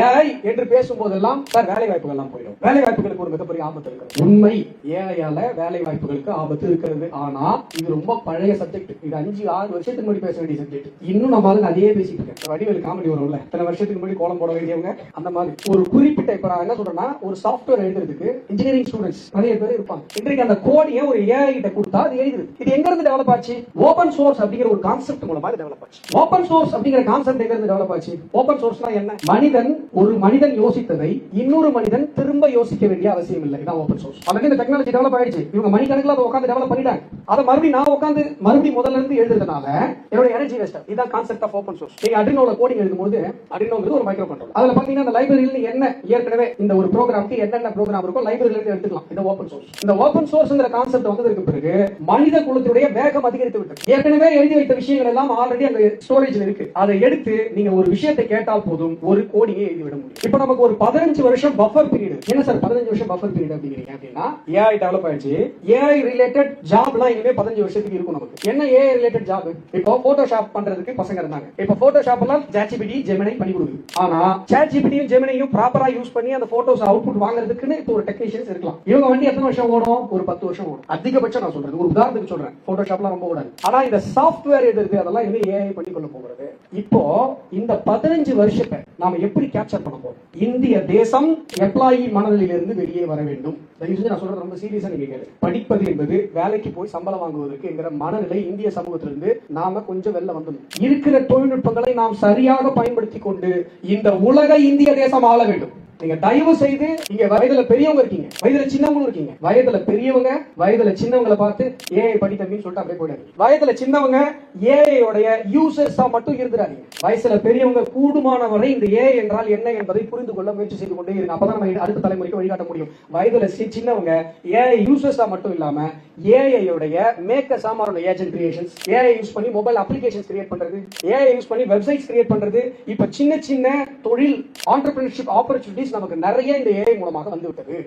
AI என்று பேசும்போதெல்லாம் sir வேலை வாய்ப்புகள் எல்லாம் போயிடும், வேலை வாய்ப்புகளுக்கு ஒரு மிகப்பெரிய ஆபத்து இருக்கு. உண்மை, ஏஐயால வேலை வாய்ப்புகளுக்கு ஆபத்து இருக்கிறது. ஆனா இது ரொம்ப பழைய சப்ஜெக்ட். இது 5-6 வருஷத்துக்கு முன்னாடி பேச வேண்டிய சப்ஜெக்ட். இன்னும் நம்ம அதே பேசிட்டு இருக்கேன். வடிவேல் காமெடி வரும்ல, இத்தனை வருஷத்துக்கு முன்னாடி கோலம் போட வேண்டியவங்க அந்த மாதிரி ஒரு குறிப்பிட்ட, இப்ப நான் என்ன சொல்றேன்னா, ஒரு சாஃப்ட்வேர் எழுதுறதுக்கு இன்ஜினியரிங் ஸ்டூடெண்ட்ஸ் நிறைய பேர் இருப்பாங்க. இன்றைக்கு அந்த கோடியை ஒரு ஏஐ கிட்ட கொடுத்தா அது எழுதுது. இது எங்க இருந்து டெவலப் ஆச்சு? ஓபன் சோர்ஸ் அப்படிங்கிற ஒரு கான்செப்ட் மூலமா டெவலப் ஆச்சு. ஓபன் சோர்ஸ் அப்படிங்கிற கான்செப்ட் எங்க இருந்து டெவலப் ஆச்சு? ஓபன் சோர்ஸ்னா என்ன? ஒரு மனிதன் யோசித்ததை இன்னொரு மனிதன் திரும்ப யோசிக்க வேண்டிய அவசியம் இல்லை. இதான் ஓபன் சோர்ஸ். ஆல்ரெடி இந்த டெக்னாலஜி டெவலப் ஆயிடுச்சு. இவங்க மணிக்கணக்கில் அதை உட்கார்ந்து டெவலப் பண்ணிட்டாங்க. அதை மறுபடியும் நான் உட்கார்ந்து முதல்ல இருந்து எழுதுறதுனால என்னோட எனர்ஜி வேஸ்ட். இதான் கான்செப்ட் ஆஃப் ஓபன் சோர்ஸ். நீங்க அட்ரினோல கோடிங் எழுதும்போது, அட்ரினோங்கிறது ஒரு மைக்ரோ கண்ட்ரோலர். அதுல பாத்தீங்கன்னா அந்த லைப்ரரியில என்ன ஏற்கனவே இந்த ஒரு ப்ரோக்ராமுக்கு என்னென்ன ப்ரோக்ராம் இருக்கோ லைப்ரரியில இருந்து எடுத்துக்கலாம். இந்த ஓபன் சோர்ஸ். இந்த ஓபன் சோர்ஸ்ங்கிற கான்செப்ட் வந்ததற்கு பிறகு மனித குலத்துடைய வேகம் அதிகரித்து விட்டது. ஏற்கனவே எழுதி வைத்த விஷயங்கள் எல்லாம் ஆல்ரெடி அந்த ஸ்டோரேஜ்ல இருக்கு. அதை எடுத்து நீங்க ஒரு விஷயத்தை கேட்டால் போதும், ஒரு கோடிங்கை எழுதி விட முடியும். இப்ப நமக்கு ஒரு 15 வருஷம் பஃபர் பீரியட். என்ன சார் 15 வருஷம் பஃபர் பீரியட் அப்படிங்கிறீங்க அப்படின்னா, ஏஐ டெவலப் ஆயிடுச்சு. ஏஐ ரிலேட்டட் ஜாப்லாம் இனிமே 15 வருஷத்துக்கு இருக்கும் நமக்கு. என்ன ஏஐ ரிலேட்டட் ஜாப்? இப்போ போட்டோஷாப் பண்றதுக்கு பசங்க இருந்தாங்க. இப்போ போட்டோஷாப் எல்லாம் ChatGPT, Gemini பண்ணி கொடுக்குது. ஆனா ChatGPTயும் Geminiயும் ப்ராப்பரா யூஸ் பண்ணி அந்த போட்டோஸ் அவுட்புட் வாங்குறதுக்குன்னு இப்போ ஒரு டெக்னீஷியன்ஸ் இருக்கலாம். இவங்க வந்து எத்தனை வருஷம் ஓடும்? ஒரு 10 வருஷம் ஓடும். அதிகபட்சம் நான் சொல்றது ஒரு உதாரணத்துக்கு சொல்றேன். போட்டோஷாப்லாம் ரொம்ப ஓடாது. ஆனா இந்த சாஃப்ட்வேர் எது இருக்கு அதெல்லாம் இனிமே ஏஐ பண்ணி கொள்ள போகிறது. இப்போ இந்த 15 வருஷத்தை நாம எப்படி கேப்சர் பண்ண போறோம்? இந்திய தேசம் எம்ப்ளாயி மனதில் இருந்து வெளியே வர வேண்டும். நான் சொல்றது ரொம்ப சீரியஸா நீங்க கேளு. படிப்பது என்பது வேலைக்கு போய் சம்பளம் வாங்குவதற்கு என்கிற மனநிலை இந்திய சமூகத்திலிருந்து நாம கொஞ்சம் வெளில வந்துடும். இருக்கிற தொழில்நுட்பங்களை நாம் சரியாக பயன்படுத்தி கொண்டு இந்த உலக இந்திய தேசம் ஆள வேண்டும். நீங்க தயவு செய்து, இங்க வயதுல பெரியவங்க இருக்கீங்க, வயதுல சின்னவங்களும் இருக்கீங்க. வயதுல பெரியவங்க வயதுல சின்னவங்களை பார்த்து ஏஐ படி தம்பின்னு சொல்லிட்டு அப்படியே போயிடாதீங்க. வயதுல சின்னவங்க ஏஐ உடைய யூசர்ஸா மட்டும் இருந்துடாதீங்க. வயசுல பெரியவங்க கூடுமான வரை இந்த ஏஐ என்றால் என்ன என்பதை புரிந்து கொள்ள முயற்சி செய்து கொண்டே இருங்க. அப்பதான் நம்ம அடுத்த தலைமுறைக்கு வழிகாட்ட முடியும். வயதுல சின்னவங்க ஏஐ யூசர்ஸா மட்டும் இல்லாம ஏஐ உடைய மேக்கர்ஸா மாறணும். ஏஜென்ட் கிரியேஷன்ஸ், ஏஐ யூஸ் பண்ணி மொபைல் அப்ளிகேஷன்ஸ் கிரியேட் பண்றது, ஏஐ யூஸ் பண்ணி வெப்சைட்ஸ் கிரியேட் பண்றது. இப்ப சின்ன சின்ன தொழில் ஆண்டர்பிரினர்ஷிப் ஆப்பர்ச்சுனிட்டிஸ் நமக்கு நிறைய இந்த ஏஐ மூலமாக வந்து விட்டது.